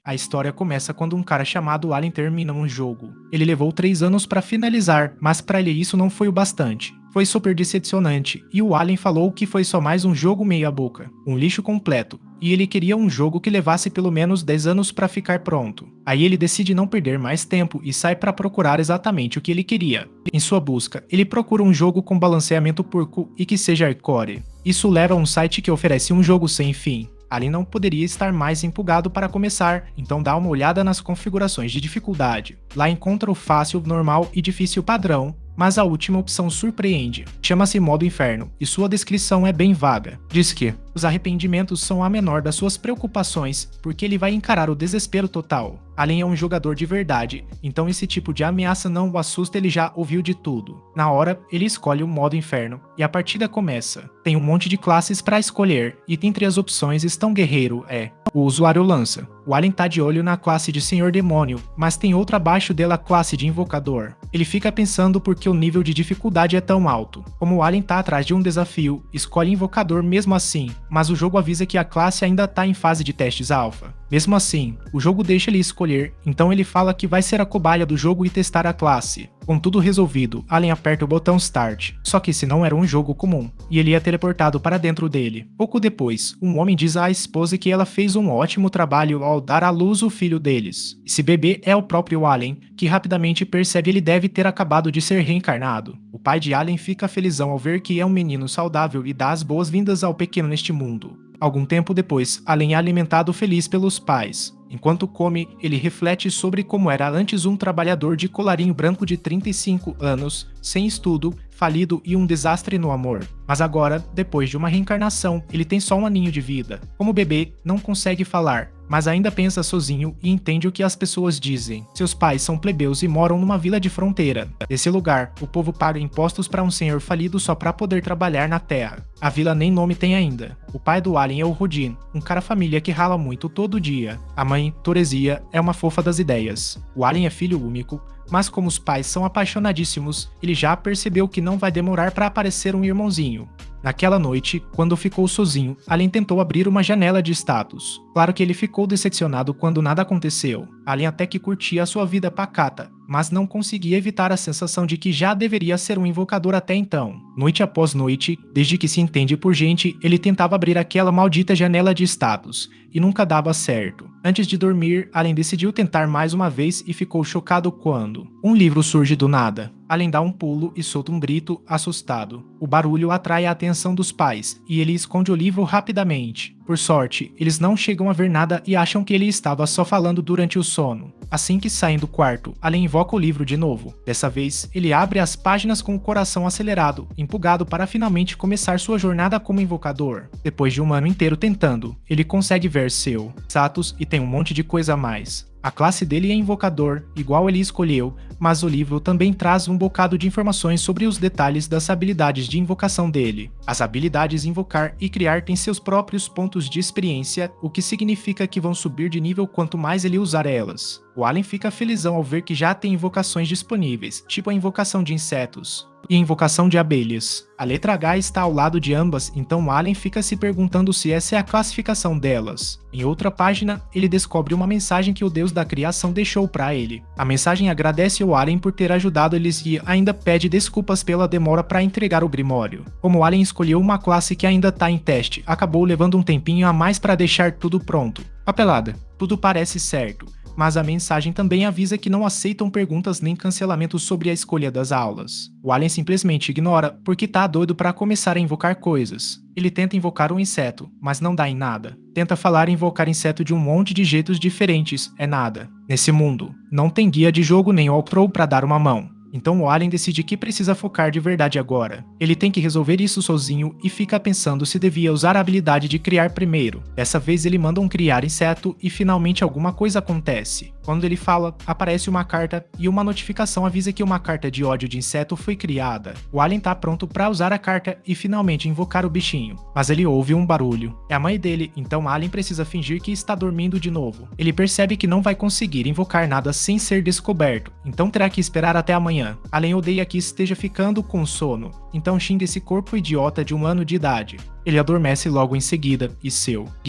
A história começa quando um cara chamado Alien termina um jogo. Ele levou 3 anos para finalizar, mas para ele isso não foi o bastante. Foi super decepcionante, e o Alien falou que foi só mais um jogo meia boca, um lixo completo, e ele queria um jogo que levasse pelo menos 10 anos para ficar pronto. Aí ele decide não perder mais tempo e sai para procurar exatamente o que ele queria. Em sua busca, ele procura um jogo com balanceamento porco e que seja hardcore. Isso leva a um site que oferece um jogo sem fim. Alien não poderia estar mais empolgado para começar, então dá uma olhada nas configurações de dificuldade. Lá encontra o fácil, normal e difícil padrão, mas a última opção surpreende. Chama-se modo inferno, e sua descrição é bem vaga. Diz que os arrependimentos são a menor das suas preocupações, porque ele vai encarar o desespero total. Alien é um jogador de verdade, então esse tipo de ameaça não o assusta, ele já ouviu de tudo. Na hora, ele escolhe o modo inferno, e a partida começa. Tem um monte de classes para escolher, e entre as opções estão guerreiro, o usuário lança. O Alien tá de olho na classe de Senhor Demônio, mas tem outra abaixo dela, a classe de Invocador. Ele fica pensando porque o nível de dificuldade é tão alto. Como o Alien tá atrás de um desafio, escolhe Invocador mesmo assim, mas o jogo avisa que a classe ainda tá em fase de testes alfa. Mesmo assim, o jogo deixa ele escolher, então ele fala que vai ser a cobaia do jogo e testar a classe. Com tudo resolvido, Alien aperta o botão Start, só que esse não era um jogo comum, e ele é teleportado para dentro dele. Pouco depois, um homem diz à esposa que ela fez um ótimo trabalho ao dar à luz o filho deles. Esse bebê é o próprio Alien, que rapidamente percebe ele deve ter acabado de ser reencarnado. O pai de Alien fica felizão ao ver que é um menino saudável e dá as boas-vindas ao pequeno neste mundo. Algum tempo depois, Alien é alimentado feliz pelos pais. Enquanto come, ele reflete sobre como era antes um trabalhador de colarinho branco de 35 anos, sem estudo, falido e um desastre no amor. Mas agora, depois de uma reencarnação, ele tem só um aninho de vida. Como bebê, não consegue falar, mas ainda pensa sozinho e entende o que as pessoas dizem. Seus pais são plebeus e moram numa vila de fronteira. Nesse lugar, o povo paga impostos para um senhor falido só para poder trabalhar na terra. A vila nem nome tem ainda. O pai do Alien é o Rodin, um cara família que rala muito todo dia. A mãe, Toresia, é uma fofa das ideias. O Alien é filho único, mas como os pais são apaixonadíssimos, ele já percebeu que não vai demorar para aparecer um irmãozinho. Naquela noite, quando ficou sozinho, Alien tentou abrir uma janela de status. Claro que ele ficou decepcionado quando nada aconteceu. Alien até que curtia a sua vida pacata, mas não conseguia evitar a sensação de que já deveria ser um invocador até então. Noite após noite, desde que se entende por gente, ele tentava abrir aquela maldita janela de status, e nunca dava certo. Antes de dormir, Alien decidiu tentar mais uma vez e ficou chocado quando um livro surge do nada. Alien dá um pulo e solta um grito assustado. O barulho atrai a atenção dos pais, e ele esconde o livro rapidamente. Por sorte, eles não chegam a ver nada e acham que ele estava só falando durante o sono. Assim que saem do quarto, Alien invoca o livro de novo. Dessa vez, ele abre as páginas com o coração acelerado, empolgado para finalmente começar sua jornada como invocador. Depois de um ano inteiro tentando, ele consegue ver seu status e tem um monte de coisa a mais. A classe dele é invocador, igual ele escolheu, mas o livro também traz um bocado de informações sobre os detalhes das habilidades de invocação dele. As habilidades invocar e criar têm seus próprios pontos de experiência, o que significa que vão subir de nível quanto mais ele usar elas. O Alien fica felizão ao ver que já tem invocações disponíveis, tipo a invocação de insetos e a invocação de abelhas. A letra H está ao lado de ambas, então o Alien fica se perguntando se essa é a classificação delas. Em outra página, ele descobre uma mensagem que o deus da criação deixou para ele. A mensagem agradece o Alien por ter ajudado eles e ainda pede desculpas pela demora para entregar o Grimório. Como o Alien escolheu uma classe que ainda está em teste, acabou levando um tempinho a mais para deixar tudo pronto. Papelada. Tudo parece certo, mas a mensagem também avisa que não aceitam perguntas nem cancelamentos sobre a escolha das aulas. O Alien simplesmente ignora porque tá doido para começar a invocar coisas. Ele tenta invocar um inseto, mas não dá em nada. Tenta falar e invocar inseto de um monte de jeitos diferentes, é nada. Nesse mundo, não tem guia de jogo nem walkthrough para dar uma mão. Então o Alien decide que precisa focar de verdade agora. Ele tem que resolver isso sozinho e fica pensando se devia usar a habilidade de criar primeiro. Dessa vez ele manda um criar inseto e finalmente alguma coisa acontece. Quando ele fala, aparece uma carta e uma notificação avisa que uma carta de ódio de inseto foi criada. O Alien tá pronto para usar a carta e finalmente invocar o bichinho. Mas ele ouve um barulho. É a mãe dele, então Alien precisa fingir que está dormindo de novo. Ele percebe que não vai conseguir invocar nada sem ser descoberto, então terá que esperar até amanhã. manhã. Alien odeia que esteja ficando com sono, então xinga esse corpo idiota de 1 ano de idade. Ele adormece logo em seguida e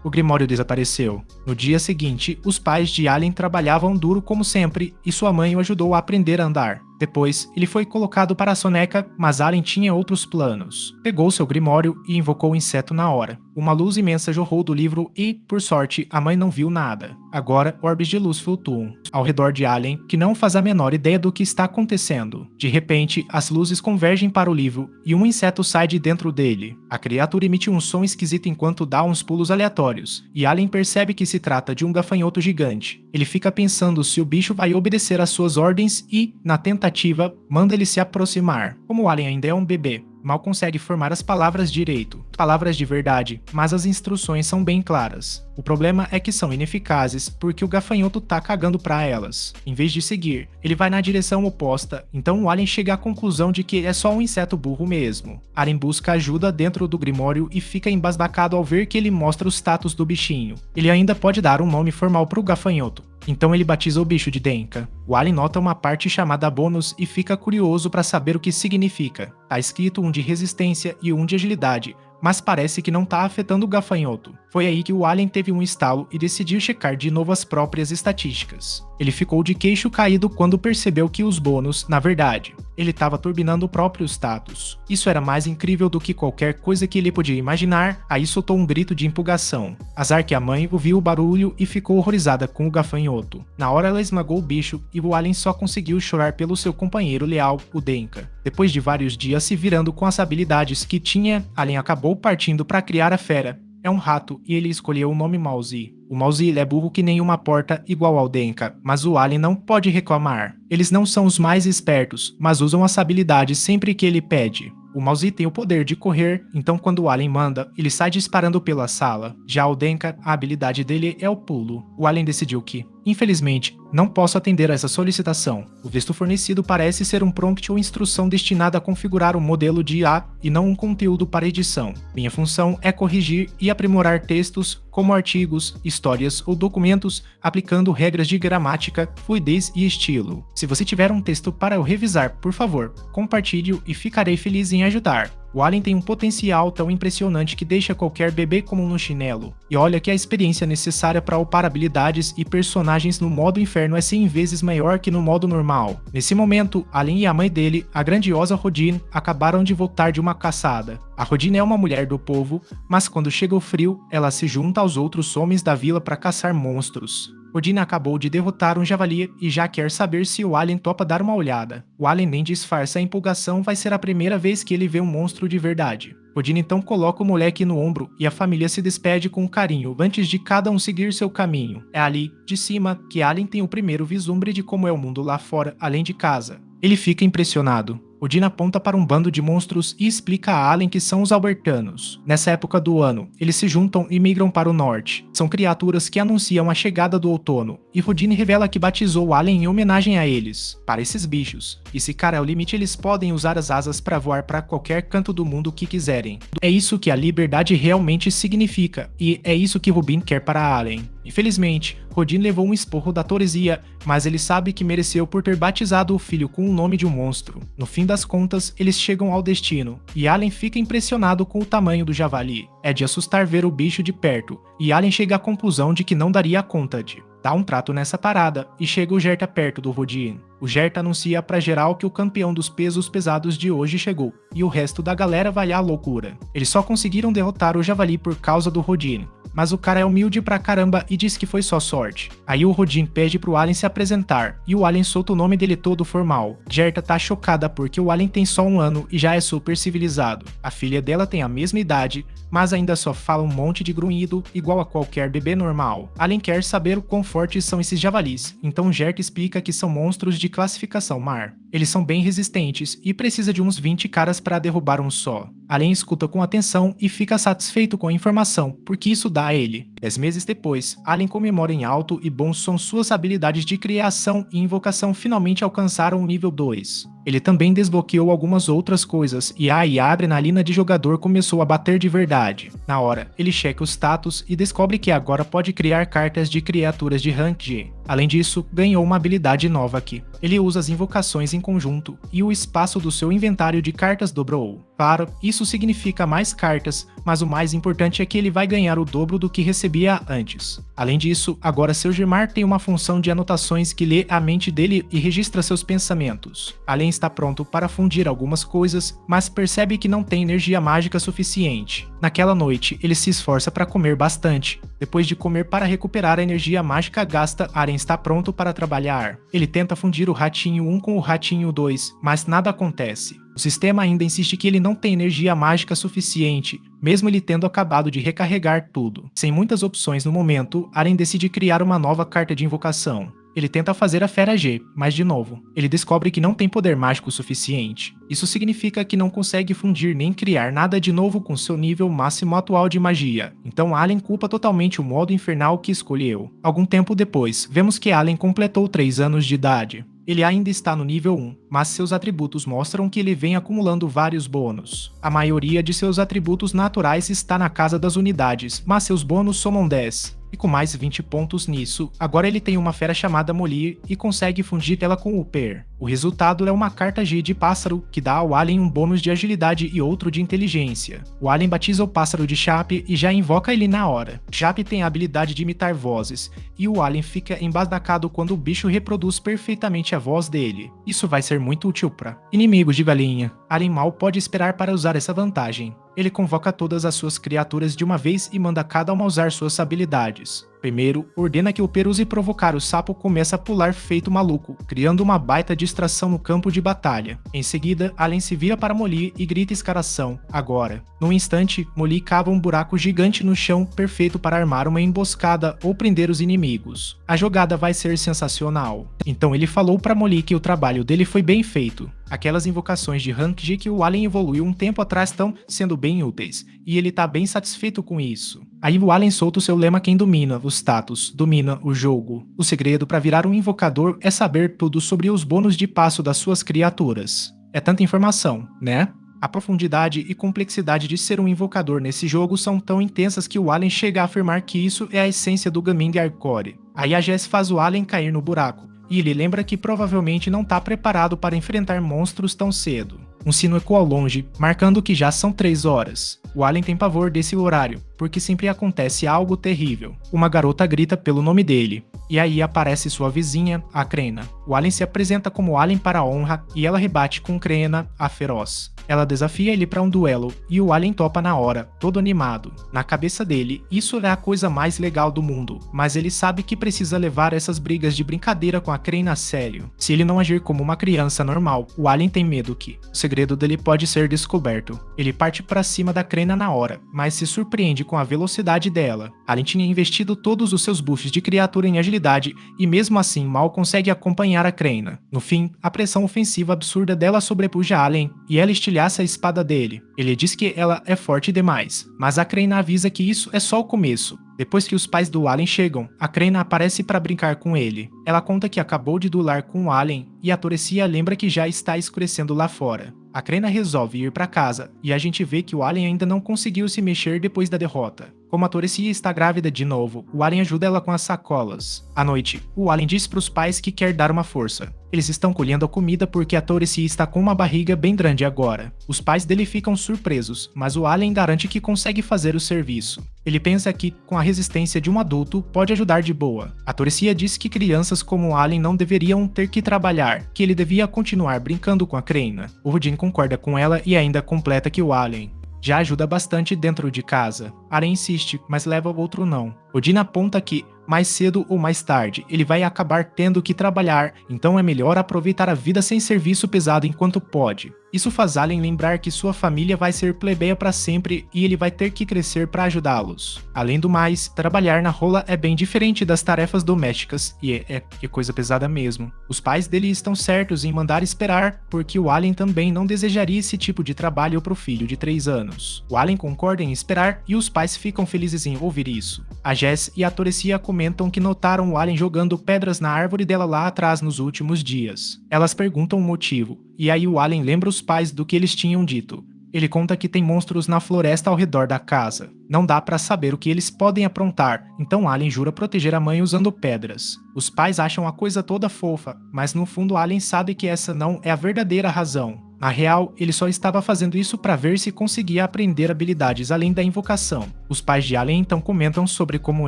o Grimório desapareceu. No dia seguinte, os pais de Alien trabalhavam duro como sempre e sua mãe o ajudou a aprender a andar. Depois, ele foi colocado para a soneca, mas Alien tinha outros planos. Pegou seu Grimório e invocou o inseto na hora. Uma luz imensa jorrou do livro e, por sorte, a mãe não viu nada. Agora, orbes de luz flutuam ao redor de Alien, que não faz a menor ideia do que está acontecendo. De repente, as luzes convergem para o livro e um inseto sai de dentro dele. A criatura emite um som esquisito enquanto dá uns pulos aleatórios, e Alien percebe que se trata de um gafanhoto gigante. Ele fica pensando se o bicho vai obedecer às suas ordens e, na tentativa, manda ele se aproximar. Como Alien ainda é um bebê, mal consegue formar as palavras direito, palavras de verdade, mas as instruções são bem claras. O problema é que são ineficazes porque o gafanhoto tá cagando pra elas. Em vez de seguir, ele vai na direção oposta, então o Alien chega à conclusão de que é só um inseto burro mesmo. Alien busca ajuda dentro do Grimório e fica embasbacado ao ver que ele mostra o status do bichinho. Ele ainda pode dar um nome formal pro gafanhoto. Então ele batiza o bicho de Denka. O Alien nota uma parte chamada bônus e fica curioso para saber o que significa. Tá escrito um de resistência e um de agilidade, mas parece que não tá afetando o gafanhoto. Foi aí que o Alien teve um estalo e decidiu checar de novo as próprias estatísticas. Ele ficou de queixo caído quando percebeu que os bônus, na verdade, ele estava turbinando o próprio status. Isso era mais incrível do que qualquer coisa que ele podia imaginar, aí soltou um grito de empolgação. Azar que a mãe ouviu o barulho e ficou horrorizada com o gafanhoto. Na hora ela esmagou o bicho e o Alien só conseguiu chorar pelo seu companheiro leal, o Denka. Depois de vários dias se virando com as habilidades que tinha, Alien acabou partindo para criar a fera. É um rato e ele escolheu o nome Mauzi. O Mauzi é burro que nem uma porta igual ao Denka, mas o Alien não pode reclamar. Eles não são os mais espertos, mas usam essa habilidade sempre que ele pede. O Mauzi tem o poder de correr, então quando o Alien manda, ele sai disparando pela sala. Já o Denka, a habilidade dele é o pulo. O Alien decidiu que, infelizmente, não posso atender a essa solicitação. O texto fornecido parece ser um prompt ou instrução destinada a configurar um modelo de IA e não um conteúdo para edição. Minha função é corrigir e aprimorar textos como artigos, histórias ou documentos, aplicando regras de gramática, fluidez e estilo. Se você tiver um texto para eu revisar, por favor, compartilhe-o e ficarei feliz em ajudar. O Alien tem um potencial tão impressionante que deixa qualquer bebê como no chinelo. E olha que a experiência necessária para upar habilidades e personagens no modo inferno é 100 vezes maior que no modo normal. Nesse momento, Alien e a mãe dele, a grandiosa Rodin, acabaram de voltar de uma caçada. A Rodin é uma mulher do povo, mas quando chega o frio, ela se junta aos outros homens da vila para caçar monstros. Rodin acabou de derrotar um javali e já quer saber se o Alien topa dar uma olhada. O Alien nem disfarça a empolgação, vai ser a primeira vez que ele vê um monstro de verdade. Rodin então coloca o moleque no ombro e a família se despede com carinho antes de cada um seguir seu caminho. É ali, de cima, que Alien tem o primeiro vislumbre de como é o mundo lá fora, além de casa. Ele fica impressionado. Odin aponta para um bando de monstros e explica a Alien que são os Albertanos. Nessa época do ano, eles se juntam e migram para o norte. São criaturas que anunciam a chegada do outono, e Rodin revela que batizou o Alien em homenagem a eles, para esses bichos. E se cara é o limite, eles podem usar as asas para voar para qualquer canto do mundo que quiserem. É isso que a liberdade realmente significa, e é isso que Rubin quer para a Alien. Infelizmente, Rodin levou um esporro da Toresia, mas ele sabe que mereceu por ter batizado o filho com o nome de um monstro. No fim das contas, eles chegam ao destino, e Alien fica impressionado com o tamanho do javali. É de assustar ver o bicho de perto, e Alien chega à conclusão de que não daria conta de dar um trato nessa parada, e chega o Jerta perto do Rodin. O Jerta anuncia pra geral que o campeão dos pesos pesados de hoje chegou, e o resto da galera vai à loucura. Eles só conseguiram derrotar o javali por causa do Rodin, mas o cara é humilde pra caramba e diz que foi só sorte. Aí o Rodin pede pro Alien se apresentar, e o Alien solta o nome dele todo formal. Jerta tá chocada porque o Alien tem só 1 ano e já é super civilizado. A filha dela tem a mesma idade, mas ainda só fala um monte de grunhido, igual a qualquer bebê normal. Alien quer saber o quão fortes são esses javalis, então Jerta explica que são monstros de classificação mar. Eles são bem resistentes e precisa de uns 20 caras para derrubar um só. Alien escuta com atenção e fica satisfeito com a informação, porque isso dá a ele. 10 meses depois, Alien comemora em alto e bons são suas habilidades de criação e invocação finalmente alcançaram o nível 2. Ele também desbloqueou algumas outras coisas e a adrenalina de jogador começou a bater de verdade. Na hora, ele checa o status e descobre que agora pode criar cartas de criaturas de Rank G. Além disso, ganhou uma habilidade nova aqui. Ele usa as invocações em conjunto e o espaço do seu inventário de cartas dobrou. Claro, isso significa mais cartas, mas o mais importante é que ele vai ganhar o dobro do que recebia antes. Além disso, agora seu Gemar tem uma função de anotações que lê a mente dele e registra seus pensamentos. Além está pronto para fundir algumas coisas, mas percebe que não tem energia mágica suficiente. Naquela noite, ele se esforça para comer bastante. Depois de comer para recuperar a energia mágica gasta, Aren está pronto para trabalhar. Ele tenta fundir o Ratinho 1 com o Ratinho 2, mas nada acontece. O sistema ainda insiste que ele não tem energia mágica suficiente, mesmo ele tendo acabado de recarregar tudo. Sem muitas opções no momento, Aren decide criar uma nova carta de invocação. Ele tenta fazer a Fera G, mas de novo, ele descobre que não tem poder mágico suficiente. Isso significa que não consegue fundir nem criar nada de novo com seu nível máximo atual de magia. Então Allen culpa totalmente o modo infernal que escolheu. Algum tempo depois, vemos que Allen completou 3 anos de idade. Ele ainda está no nível 1, mas seus atributos mostram que ele vem acumulando vários bônus. A maioria de seus atributos naturais está na casa das unidades, mas seus bônus somam 10. E com mais 20 pontos nisso, agora ele tem uma fera chamada Molir e consegue fundir ela com o Per. O resultado é uma carta G de pássaro que dá ao Alien um bônus de agilidade e outro de inteligência. O Alien batiza o pássaro de Chape e já invoca ele na hora. Chape tem a habilidade de imitar vozes, e o Alien fica embasbacado quando o bicho reproduz perfeitamente a voz dele. Isso vai ser muito útil para inimigos de galinha. Alien mal pode esperar para usar essa vantagem. Ele convoca todas as suas criaturas de uma vez e manda cada uma usar suas habilidades. Primeiro, ordena que o Per use provocar o sapo começa a pular feito maluco, criando uma baita distração no campo de batalha. Em seguida, Allen se vira para Molly e grita escaração, agora. Num instante, Molly cava um buraco gigante no chão perfeito para armar uma emboscada ou prender os inimigos. A jogada vai ser sensacional. Então ele falou para Molly que o trabalho dele foi bem feito. Aquelas invocações de Ranked que o Allen evoluiu um tempo atrás estão sendo bem úteis, e ele tá bem satisfeito com isso. Aí o Allen solta o seu lema: quem domina o status, domina o jogo. O segredo para virar um invocador é saber tudo sobre os bônus de passo das suas criaturas. É tanta informação, né? A profundidade e complexidade de ser um invocador nesse jogo são tão intensas que o Allen chega a afirmar que isso é a essência do Gaming Hardcore. Aí a Jess faz o Allen cair no buraco, e ele lembra que provavelmente não está preparado para enfrentar monstros tão cedo. Um sino ecoa ao longe, marcando que já são 3 horas. O Allen tem pavor desse horário, porque sempre acontece algo terrível. Uma garota grita pelo nome dele, e aí aparece sua vizinha, a Krena. O Allen se apresenta como Allen para a honra, e ela rebate com Krena, a feroz. Ela desafia ele para um duelo, e o Allen topa na hora, todo animado. Na cabeça dele, isso é a coisa mais legal do mundo, mas ele sabe que precisa levar essas brigas de brincadeira com a Krena a sério. Se ele não agir como uma criança normal, o Allen tem medo que o segredo dele pode ser descoberto. Ele parte para cima da Krena na hora, mas se surpreende com a velocidade dela. Allen tinha investido todos os seus buffs de criatura em agilidade, e mesmo assim mal consegue acompanhar a Krena. No fim, a pressão ofensiva absurda dela sobrepuja Allen, e ela estilhaça a espada dele. Ele diz que ela é forte demais, mas a Krena avisa que isso é só o começo. Depois que os pais do Allen chegam, a Krena aparece para brincar com ele. Ela conta que acabou de duelar com o Allen, e a Toresia lembra que já está escurecendo lá fora. A Krena resolve ir para casa, e a gente vê que o Allen ainda não conseguiu se mexer depois da derrota. Como a Toresia está grávida de novo, o Allen ajuda ela com as sacolas. À noite, o Allen diz para os pais que quer dar uma força. Eles estão colhendo a comida porque a Toresia está com uma barriga bem grande agora. Os pais dele ficam surpresos, mas o Allen garante que consegue fazer o serviço. Ele pensa que, com a resistência de um adulto, pode ajudar de boa. A Toresia diz que crianças como o Allen não deveriam ter que trabalhar, que ele devia continuar brincando com a Krena. O Rudin concorda com ela e ainda completa que o Allen já ajuda bastante dentro de casa. Allen insiste, mas leva o outro não. Odin aponta que, mais cedo ou mais tarde, ele vai acabar tendo que trabalhar, então é melhor aproveitar a vida sem serviço pesado enquanto pode. Isso faz Allen lembrar que sua família vai ser plebeia para sempre e ele vai ter que crescer para ajudá-los. Além do mais, trabalhar na rola é bem diferente das tarefas domésticas, e é coisa pesada mesmo. Os pais dele estão certos em mandar esperar, porque o Allen também não desejaria esse tipo de trabalho para o filho de 3 anos. O Allen concorda em esperar e os pais ficam felizes em ouvir isso. A Jess e a Toresia comentam que notaram o Allen jogando pedras na árvore dela lá atrás nos últimos dias. Elas perguntam o motivo, e aí o Allen lembra os pais do que eles tinham dito. Ele conta que tem monstros na floresta ao redor da casa. Não dá pra saber o que eles podem aprontar, então Allen jura proteger a mãe usando pedras. Os pais acham a coisa toda fofa, mas no fundo Allen sabe que essa não é a verdadeira razão. Na real, ele só estava fazendo isso para ver se conseguia aprender habilidades além da invocação. Os pais de Allen então comentam sobre como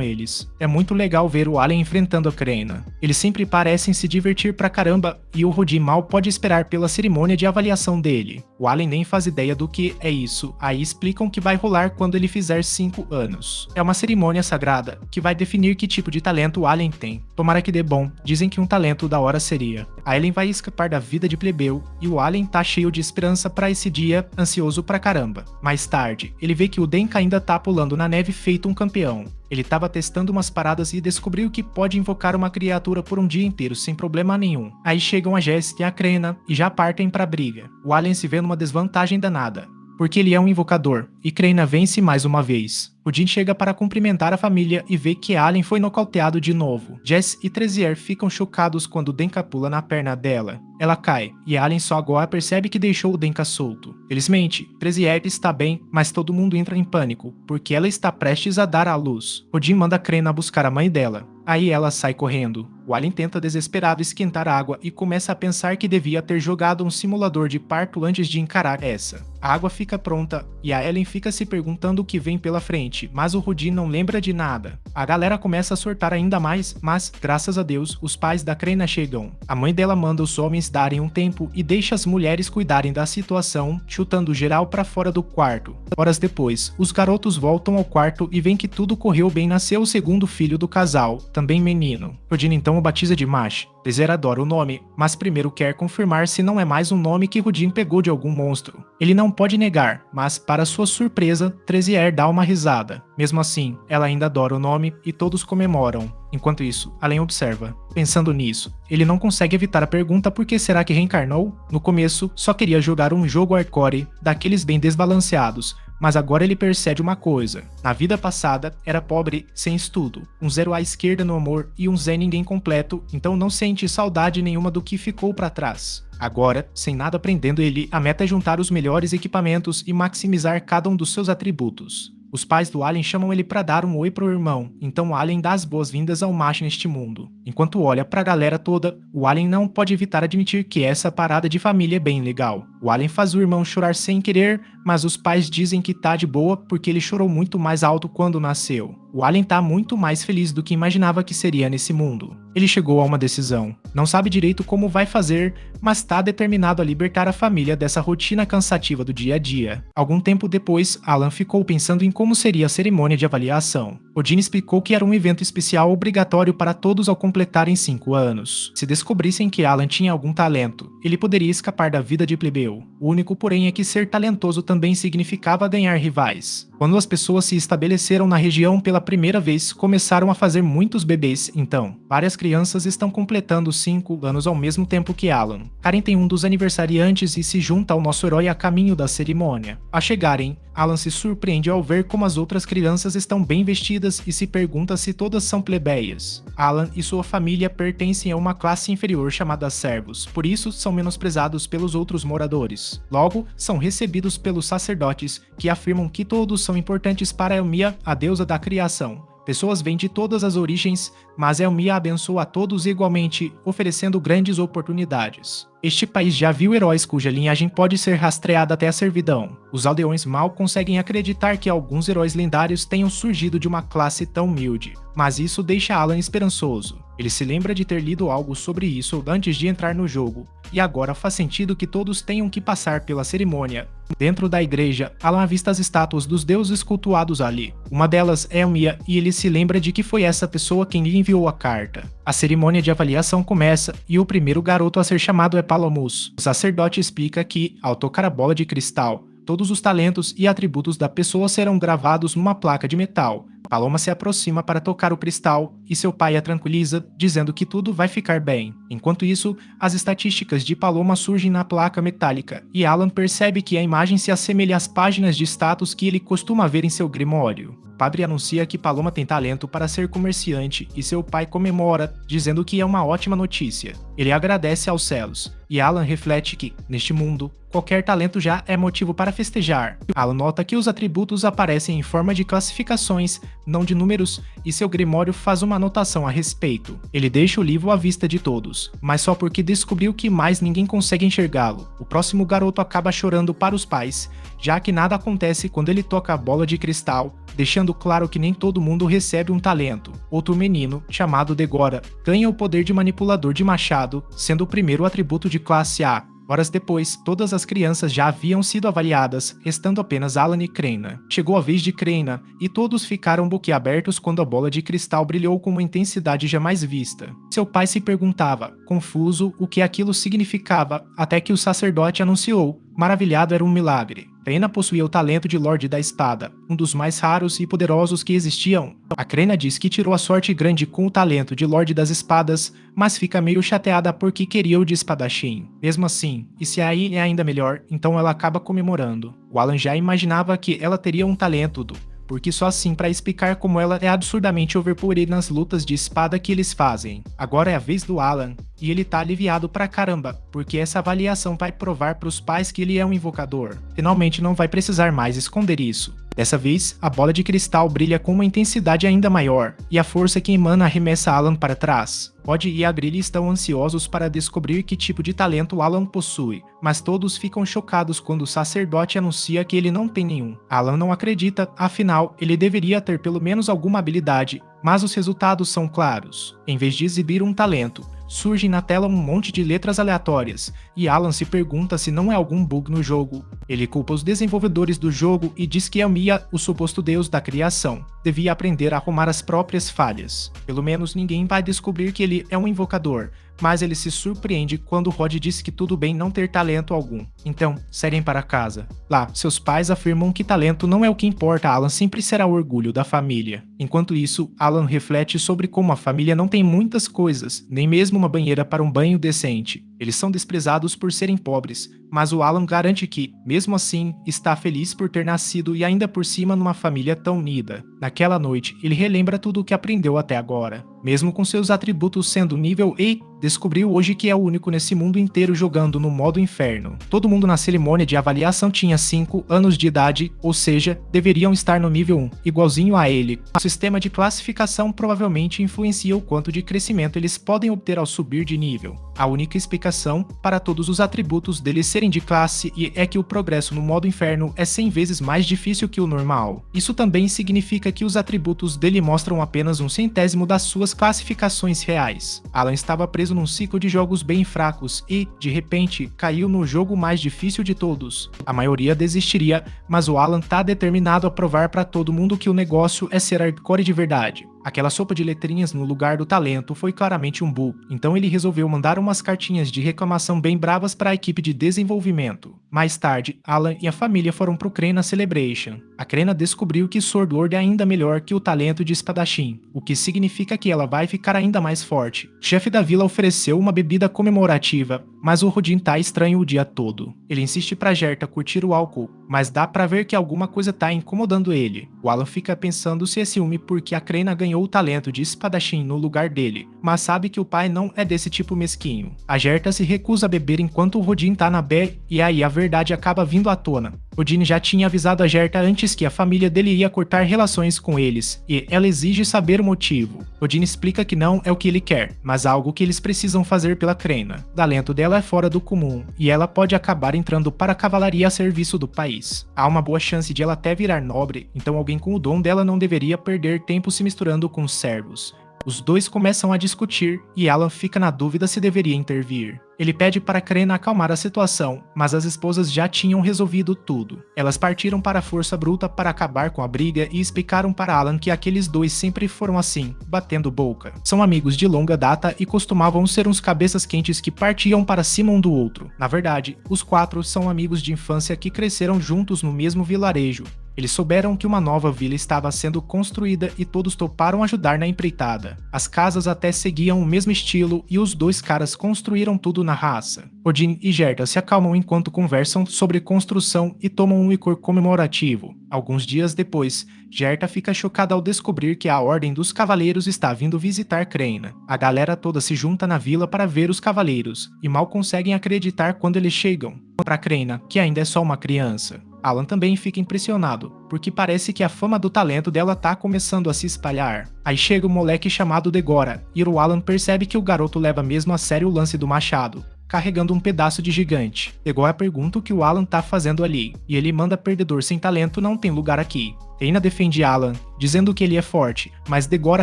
eles. É muito legal ver o Allen enfrentando a Krena. Eles sempre parecem se divertir pra caramba e o Rudin mal pode esperar pela cerimônia de avaliação dele. O Allen nem faz ideia do que é isso, aí explicam que vai rolar quando ele fizer 5 anos. É uma cerimônia sagrada que vai definir que tipo de talento o Allen tem. Tomara que dê bom, dizem que um talento da hora seria. A Ellen vai escapar da vida de plebeu e o Allen tá cheio de esperança pra esse dia, ansioso pra caramba. Mais tarde, ele vê que o Denka ainda tá pulando na neve feito um campeão. Ele tava testando umas paradas e descobriu que pode invocar uma criatura por um dia inteiro sem problema nenhum. Aí chegam a Jess e a Krena e já partem pra briga. O Allen se vê numa desvantagem danada, porque ele é um invocador, e Krena vence mais uma vez. Rudin chega para cumprimentar a família e vê que Allen foi nocauteado de novo. Jess e Trezier ficam chocados quando Denka pula na perna dela. Ela cai, e Allen só agora percebe que deixou o Denka solto. Felizmente, Trezier está bem, mas todo mundo entra em pânico, porque ela está prestes a dar à luz. Rudin manda Krena buscar a mãe dela. Aí ela sai correndo. O Allen tenta desesperado esquentar a água e começa a pensar que devia ter jogado um simulador de parto antes de encarar essa. A água fica pronta e a Ellen fica se perguntando o que vem pela frente, mas o Rudin não lembra de nada. A galera começa a surtar ainda mais, mas, graças a Deus, os pais da Krena chegam. A mãe dela manda os homens darem um tempo e deixa as mulheres cuidarem da situação, chutando geral pra fora do quarto. Horas depois, os garotos voltam ao quarto e veem que tudo correu bem, nasceu o segundo filho do casal, também menino. Rudin então o batiza de Mash. Trezier adora o nome, mas primeiro quer confirmar se não é mais um nome que Rudin pegou de algum monstro. Ele não pode negar, mas para sua surpresa, Trezier dá uma risada. Mesmo assim, ela ainda adora o nome e todos comemoram. Enquanto isso, Allen observa. Pensando nisso, ele não consegue evitar a pergunta por que será que reencarnou? No começo, só queria jogar um jogo hardcore, daqueles bem desbalanceados, mas agora ele percebe uma coisa. Na vida passada, era pobre, sem estudo, um zero à esquerda no amor e um Zé ninguém completo, então não sente saudade nenhuma do que ficou pra trás. Agora, sem nada aprendendo ele, a meta é juntar os melhores equipamentos e maximizar cada um dos seus atributos. Os pais do Allen chamam ele pra dar um oi pro irmão, então Allen dá as boas-vindas ao macho neste mundo. Enquanto olha pra galera toda, o Allen não pode evitar admitir que essa parada de família é bem legal. O Allen faz o irmão chorar sem querer, mas os pais dizem que tá de boa porque ele chorou muito mais alto quando nasceu. O Allen tá muito mais feliz do que imaginava que seria nesse mundo. Ele chegou a uma decisão. Não sabe direito como vai fazer, mas tá determinado a libertar a família dessa rotina cansativa do dia a dia. Algum tempo depois, Alan ficou pensando em como seria a cerimônia de avaliação. Odin explicou que era um evento especial obrigatório para todos ao completarem 5 anos. Se descobrissem que Alan tinha algum talento, ele poderia escapar da vida de plebeu. O único porém é que ser talentoso também significava ganhar rivais. Quando as pessoas se estabeleceram na região pela primeira vez, começaram a fazer muitos bebês, então. Várias crianças estão completando 5 anos ao mesmo tempo que Alan. Karen tem um dos aniversariantes e se junta ao nosso herói a caminho da cerimônia. Ao chegarem, Alan se surpreende ao ver como as outras crianças estão bem vestidas e se pergunta se todas são plebeias. Alan e sua família pertencem a uma classe inferior chamada servos, por isso são menosprezados pelos outros moradores. Logo, são recebidos pelos sacerdotes, que afirmam que todos são importantes para Elmia, a deusa da criação. Pessoas vêm de todas as origens, mas Elmia abençoa a todos igualmente, oferecendo grandes oportunidades. Este país já viu heróis cuja linhagem pode ser rastreada até a servidão. Os aldeões mal conseguem acreditar que alguns heróis lendários tenham surgido de uma classe tão humilde, mas isso deixa Alan esperançoso. Ele se lembra de ter lido algo sobre isso antes de entrar no jogo, e agora faz sentido que todos tenham que passar pela cerimônia. Dentro da igreja, Alan avista as estátuas dos deuses cultuados ali. Uma delas é Elmia, e ele se lembra de que foi essa pessoa quem lhe enviou a carta. A cerimônia de avaliação começa, e o primeiro garoto a ser chamado é Palomus. O sacerdote explica que, ao tocar a bola de cristal, todos os talentos e atributos da pessoa serão gravados numa placa de metal. Paloma se aproxima para tocar o cristal e seu pai a tranquiliza, dizendo que tudo vai ficar bem. Enquanto isso, as estatísticas de Paloma surgem na placa metálica e Alan percebe que a imagem se assemelha às páginas de status que ele costuma ver em seu grimório. O padre anuncia que Paloma tem talento para ser comerciante e seu pai comemora, dizendo que é uma ótima notícia. Ele agradece aos céus, e Alan reflete que, neste mundo, qualquer talento já é motivo para festejar. Alan nota que os atributos aparecem em forma de classificações, não de números, e seu grimório faz uma anotação a respeito. Ele deixa o livro à vista de todos, mas só porque descobriu que mais ninguém consegue enxergá-lo. O próximo garoto acaba chorando para os pais, já que nada acontece quando ele toca a bola de cristal, deixando claro que nem todo mundo recebe um talento. Outro menino, chamado Degora, ganha o poder de manipulador de machado, sendo o primeiro atributo de classe A. Horas depois, todas as crianças já haviam sido avaliadas, restando apenas Alan e Krena. Chegou a vez de Krena, e todos ficaram boquiabertos quando a bola de cristal brilhou com uma intensidade jamais vista. Seu pai se perguntava, confuso, o que aquilo significava, até que o sacerdote anunciou. Maravilhado, era um milagre. Krena possuía o talento de Lorde da Espada, um dos mais raros e poderosos que existiam. A Krena diz que tirou a sorte grande com o talento de Lorde das Espadas, mas fica meio chateada porque queria o de espadachim. Mesmo assim, e se aí é ainda melhor, então ela acaba comemorando. O Alan já imaginava que ela teria um talento porque só assim para explicar como ela é absurdamente overpowered nas lutas de espada que eles fazem. Agora é a vez do Alan, e ele tá aliviado pra caramba, porque essa avaliação vai provar pros pais que ele é um invocador. Finalmente não vai precisar mais esconder isso. Dessa vez, a bola de cristal brilha com uma intensidade ainda maior, e a força que emana arremessa Alan para trás. Pod e Abril estão ansiosos para descobrir que tipo de talento Alan possui, mas todos ficam chocados quando o sacerdote anuncia que ele não tem nenhum. Alan não acredita, afinal, ele deveria ter pelo menos alguma habilidade, mas os resultados são claros. Em vez de exibir um talento, surge na tela um monte de letras aleatórias, e Alan se pergunta se não é algum bug no jogo. Ele culpa os desenvolvedores do jogo e diz que Elmia, o suposto deus da criação, devia aprender a arrumar as próprias falhas. Pelo menos ninguém vai descobrir que ele é um invocador, mas ele se surpreende quando Rod diz que tudo bem não ter talento algum. Então, seguem para casa. Lá, seus pais afirmam que talento não é o que importa, Alan sempre será o orgulho da família. Enquanto isso, Alan reflete sobre como a família não tem muitas coisas, nem mesmo uma banheira para um banho decente. Eles são desprezados por serem pobres, mas o Alan garante que, mesmo assim, está feliz por ter nascido e ainda por cima numa família tão unida. Naquela noite, ele relembra tudo o que aprendeu até agora. Mesmo com seus atributos sendo nível E, descobriu hoje que é o único nesse mundo inteiro jogando no modo inferno. Todo mundo na cerimônia de avaliação tinha 5 anos de idade, ou seja, deveriam estar no nível 1, igualzinho a ele. O sistema de classificação provavelmente influencia o quanto de crescimento eles podem obter ao subir de nível. A única explicação para todos os atributos deles serem de classe é que o progresso no modo inferno é 100 vezes mais difícil que o normal. Isso também significa que os atributos dele mostram apenas 1/100º das suas classificações reais. Alan estava preso num ciclo de jogos bem fracos e, de repente, caiu no jogo mais difícil de todos. A maioria desistiria, mas o Alan tá determinado a provar para todo mundo que o negócio é ser hardcore de verdade. Aquela sopa de letrinhas no lugar do talento foi claramente um bug, então ele resolveu mandar umas cartinhas de reclamação bem bravas para a equipe de desenvolvimento. Mais tarde, Alan e a família foram pro Krena Celebration. A Krena descobriu que Sword Lord é ainda melhor que o talento de espadachim, o que significa que ela vai ficar ainda mais forte. O chefe da vila ofereceu uma bebida comemorativa, mas o Rodin tá estranho o dia todo. Ele insiste pra Jerta curtir o álcool, mas dá pra ver que alguma coisa tá incomodando ele. O Alan fica pensando se é ciúme porque a Krena ganhou o talento de espadachim no lugar dele, mas sabe que o pai não é desse tipo mesquinho. A Jerta se recusa a beber enquanto o Rodin tá na B, e aí a verdade acaba vindo à tona. Rodin já tinha avisado a Jerta antes que a família dele ia cortar relações com eles, e ela exige saber o motivo. Rodin explica que não é o que ele quer, mas algo que eles precisam fazer pela Krena. O talento dela é fora do comum, e ela pode acabar entrando para a cavalaria a serviço do país. Há uma boa chance de ela até virar nobre, então alguém com o dom dela não deveria perder tempo se misturando com os servos. Os dois começam a discutir e Alan fica na dúvida se deveria intervir. Ele pede para Krena acalmar a situação, mas as esposas já tinham resolvido tudo. Elas partiram para a força bruta para acabar com a briga e explicaram para Alan que aqueles dois sempre foram assim, batendo boca. São amigos de longa data e costumavam ser uns cabeças quentes que partiam para cima um do outro. Na verdade, os 4 são amigos de infância que cresceram juntos no mesmo vilarejo. Eles souberam que uma nova vila estava sendo construída e todos toparam ajudar na empreitada. As casas até seguiam o mesmo estilo e os dois caras construíram tudo na raça. Odin e Jerta se acalmam enquanto conversam sobre construção e tomam um licor comemorativo. Alguns dias depois, Gerta fica chocada ao descobrir que a Ordem dos Cavaleiros está vindo visitar Kreina. A galera toda se junta na vila para ver os cavaleiros, e mal conseguem acreditar quando eles chegam para Kreina, que ainda é só uma criança. Alan também fica impressionado, porque parece que a fama do talento dela tá começando a se espalhar. Aí chega um moleque chamado Degora, e o Alan percebe que o garoto leva mesmo a sério o lance do machado, carregando um pedaço de gigante. Degora pergunta o que o Alan tá fazendo ali, e ele manda perdedor sem talento não tem lugar aqui. Reina defende Alan, dizendo que ele é forte, mas Degora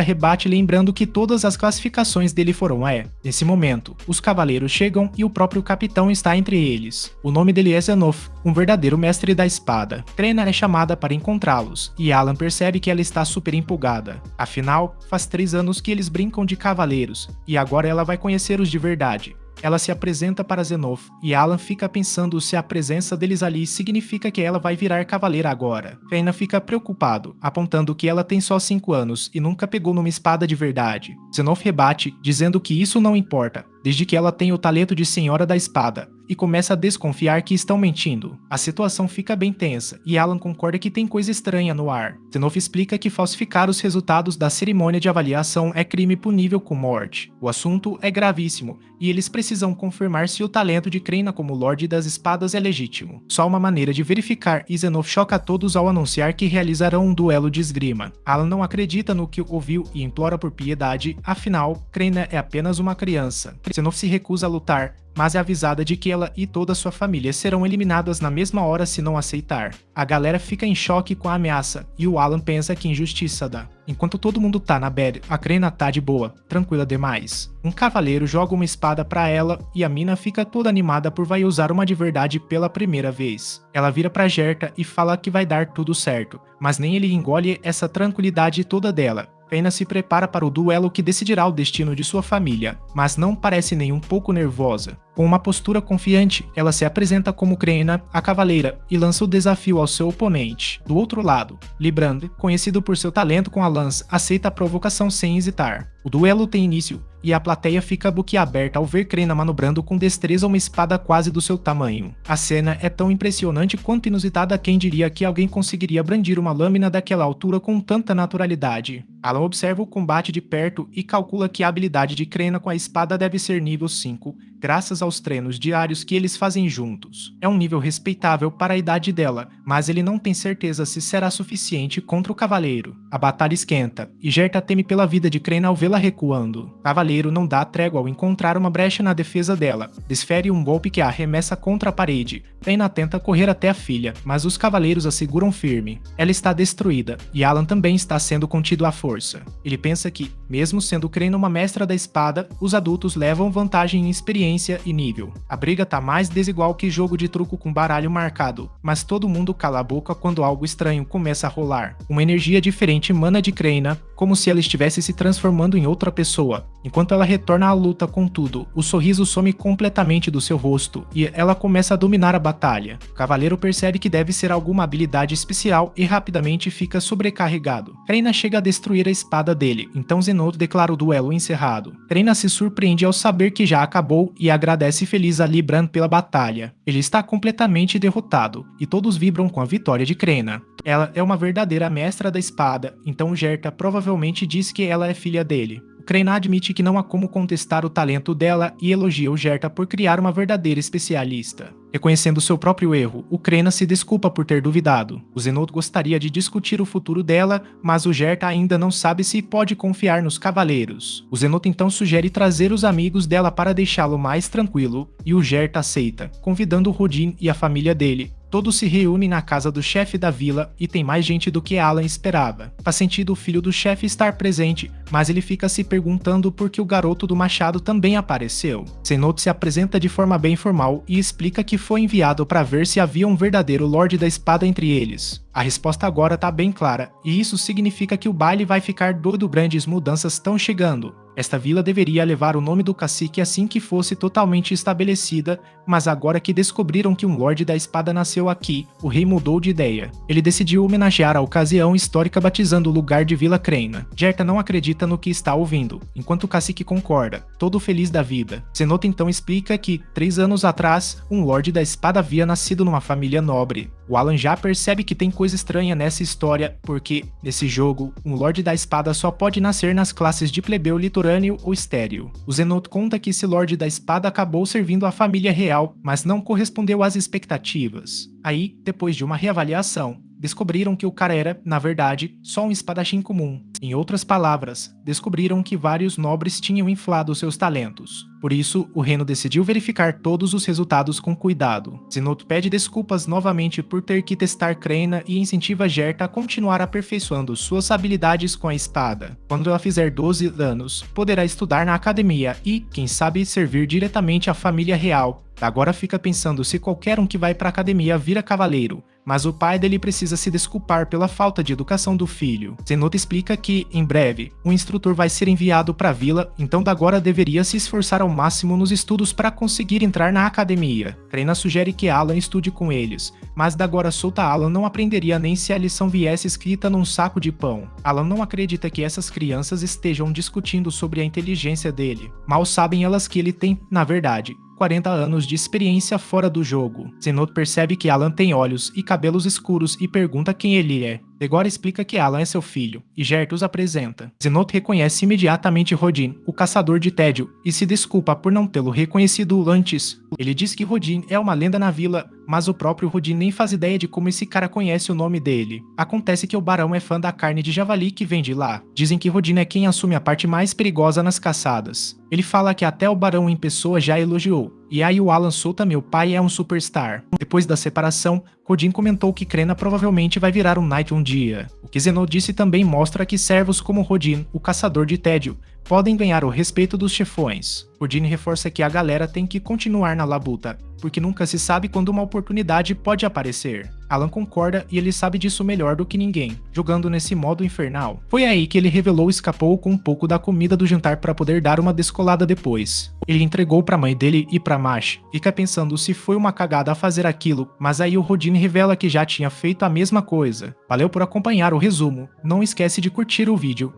rebate lembrando que todas as classificações dele foram Nesse momento, os cavaleiros chegam e o próprio capitão está entre eles. O nome dele é Zenoth, um verdadeiro mestre da espada. Kreina é chamada para encontrá-los, e Alan percebe que ela está super empolgada. Afinal, faz 3 anos que eles brincam de cavaleiros, e agora ela vai conhecê-los de verdade. Ela se apresenta para Zenoth, e Alan fica pensando se a presença deles ali significa que ela vai virar cavaleira agora. Reina fica preocupado, apontando que ela tem só 5 anos e nunca pegou numa espada de verdade. Zenoth rebate, dizendo que isso não importa, desde que ela tem o talento de Senhora da Espada, e começa a desconfiar que estão mentindo. A situação fica bem tensa, e Alan concorda que tem coisa estranha no ar. Zenoth explica que falsificar os resultados da cerimônia de avaliação é crime punível com morte. O assunto é gravíssimo, e eles precisam confirmar se o talento de Kreina como Lorde das Espadas é legítimo. Só uma maneira de verificar, e Zenoth choca a todos ao anunciar que realizarão um duelo de esgrima. Alan não acredita no que ouviu e implora por piedade, afinal, Kreina é apenas uma criança. Zenoth se recusa a lutar, mas é avisada de que ela e toda sua família serão eliminadas na mesma hora se não aceitar. A galera fica em choque com a ameaça, e o Alan pensa que injustiçada. Enquanto todo mundo tá na bad, a Kreina tá de boa, tranquila demais. Um cavaleiro joga uma espada pra ela, e a mina fica toda animada por vai usar uma de verdade pela primeira vez. Ela vira pra Gerta e fala que vai dar tudo certo, mas nem ele engole essa tranquilidade toda dela. Kreina se prepara para o duelo que decidirá o destino de sua família, mas não parece nem um pouco nervosa. Com uma postura confiante, ela se apresenta como Kreina, a cavaleira, e lança o desafio ao seu oponente. Do outro lado, Librand, conhecido por seu talento com a lança, aceita a provocação sem hesitar. O duelo tem início, e a plateia fica boquiaberta ao ver Kreina manobrando com destreza uma espada quase do seu tamanho. A cena é tão impressionante quanto inusitada, quem diria que alguém conseguiria brandir uma lâmina daquela altura com tanta naturalidade. Alan observa o combate de perto e calcula que a habilidade de Kreina com a espada deve ser nível 5, graças aos treinos diários que eles fazem juntos. É um nível respeitável para a idade dela, mas ele não tem certeza se será suficiente contra o cavaleiro. A batalha esquenta, e Gerta teme pela vida de Kreina ao vê-la recuando. O cavaleiro não dá trégua ao encontrar uma brecha na defesa dela, desfere um golpe que a arremessa contra a parede. Kreina tenta correr até a filha, mas os cavaleiros a seguram firme. Ela está destruída, e Alan também está sendo contido à força. Ele pensa que, mesmo sendo Kreina uma mestra da espada, os adultos levam vantagem em experiência e nível. A briga tá mais desigual que jogo de truco com baralho marcado, mas todo mundo cala a boca quando algo estranho começa a rolar. Uma energia diferente emana de Kreina, como se ela estivesse se transformando em outra pessoa. Enquanto ela retorna à luta, contudo, o sorriso some completamente do seu rosto e ela começa a dominar a batalha. O cavaleiro percebe que deve ser alguma habilidade especial e rapidamente fica sobrecarregado. Kreina chega a destruir a espada dele, então Zenoth declara o duelo encerrado. Kreina se surpreende ao saber que já acabou e agradece feliz a Librand pela batalha. Ele está completamente derrotado, e todos vibram com a vitória de Kreina. Ela é uma verdadeira mestra da espada, então Gerta provavelmente diz que ela é filha dele. Kreina admite que não há como contestar o talento dela e elogia o Gerta por criar uma verdadeira especialista. Reconhecendo seu próprio erro, o Kreina se desculpa por ter duvidado. O Zenoth gostaria de discutir o futuro dela, mas o Gerta ainda não sabe se pode confiar nos cavaleiros. O Zenoth então sugere trazer os amigos dela para deixá-lo mais tranquilo, e o Gerta aceita, convidando Rodin e a família dele. Todos se reúnem na casa do chefe da vila e tem mais gente do que Alan esperava. Faz sentido o filho do chefe estar presente, mas ele fica se perguntando por que o garoto do machado também apareceu. Zenoth se apresenta de forma bem formal e explica que foi enviado para ver se havia um verdadeiro Lorde da Espada entre eles. A resposta agora tá bem clara, e isso significa que o baile vai ficar doido, grandes mudanças estão chegando. Esta vila deveria levar o nome do cacique assim que fosse totalmente estabelecida, mas agora que descobriram que um Lorde da Espada nasceu aqui, o rei mudou de ideia. Ele decidiu homenagear a ocasião histórica batizando o lugar de Vila Kreina. Gerta não acredita no que está ouvindo, enquanto o cacique concorda, todo feliz da vida. Zenoth então explica que, 3 anos atrás, um Lorde da Espada havia nascido numa família nobre. O Alan já percebe que tem coisa estranha nessa história, porque, nesse jogo, um Lorde da Espada só pode nascer nas classes de plebeu litorâneo ou estéril. O Zenouth conta que esse Lorde da Espada acabou servindo a família real, mas não correspondeu às expectativas. Aí, depois de uma reavaliação, descobriram que o cara era, na verdade, só um espadachim comum. Em outras palavras, descobriram que vários nobres tinham inflado seus talentos. Por isso, o reino decidiu verificar todos os resultados com cuidado. Zenouth pede desculpas novamente por ter que testar Krena e incentiva Gerta a continuar aperfeiçoando suas habilidades com a espada. Quando ela fizer 12 anos, poderá estudar na academia e, quem sabe, servir diretamente à família real. Agora fica pensando se qualquer um que vai pra academia vira cavaleiro, mas o pai dele precisa se desculpar pela falta de educação do filho. Zenouth explica que, em breve, um instrutor vai ser enviado para a vila, então Dagora deveria se esforçar ao máximo nos estudos para conseguir entrar na academia. Krena sugere que Alan estude com eles, mas Dagora solta Alan não aprenderia nem se a lição viesse escrita num saco de pão. Alan não acredita que essas crianças estejam discutindo sobre a inteligência dele. Mal sabem elas que ele tem, na verdade, 40 anos de experiência fora do jogo. Zenouth percebe que Alan tem olhos e cabelos escuros e pergunta quem ele é. Dagora explica que Alan é seu filho, e Gerta os apresenta. Zenouth reconhece imediatamente Rodin, o caçador de tédio, e se desculpa por não tê-lo reconhecido antes. Ele diz que Rodin é uma lenda na vila, mas o próprio Rodin nem faz ideia de como esse cara conhece o nome dele. Acontece que o barão é fã da carne de javali que vem de lá. Dizem que Rodin é quem assume a parte mais perigosa nas caçadas. Ele fala que até o barão em pessoa já elogiou. E aí o Alan solta meu pai é um superstar. Depois da separação, Rodin comentou que Krena provavelmente vai virar um Knight um dia. O que Zenouth disse também mostra que servos como Rodin, o caçador de tédio, podem ganhar o respeito dos chefões. Rodin reforça que a galera tem que continuar na labuta, porque nunca se sabe quando uma oportunidade pode aparecer. Alan concorda e ele sabe disso melhor do que ninguém, jogando nesse modo infernal. Foi aí que ele revelou e escapou com um pouco da comida do jantar para poder dar uma descolada depois. Ele entregou para a mãe dele e para Mash, fica pensando se foi uma cagada a fazer aquilo, mas aí o Rodin revela que já tinha feito a mesma coisa. Valeu por acompanhar o resumo, não esquece de curtir o vídeo.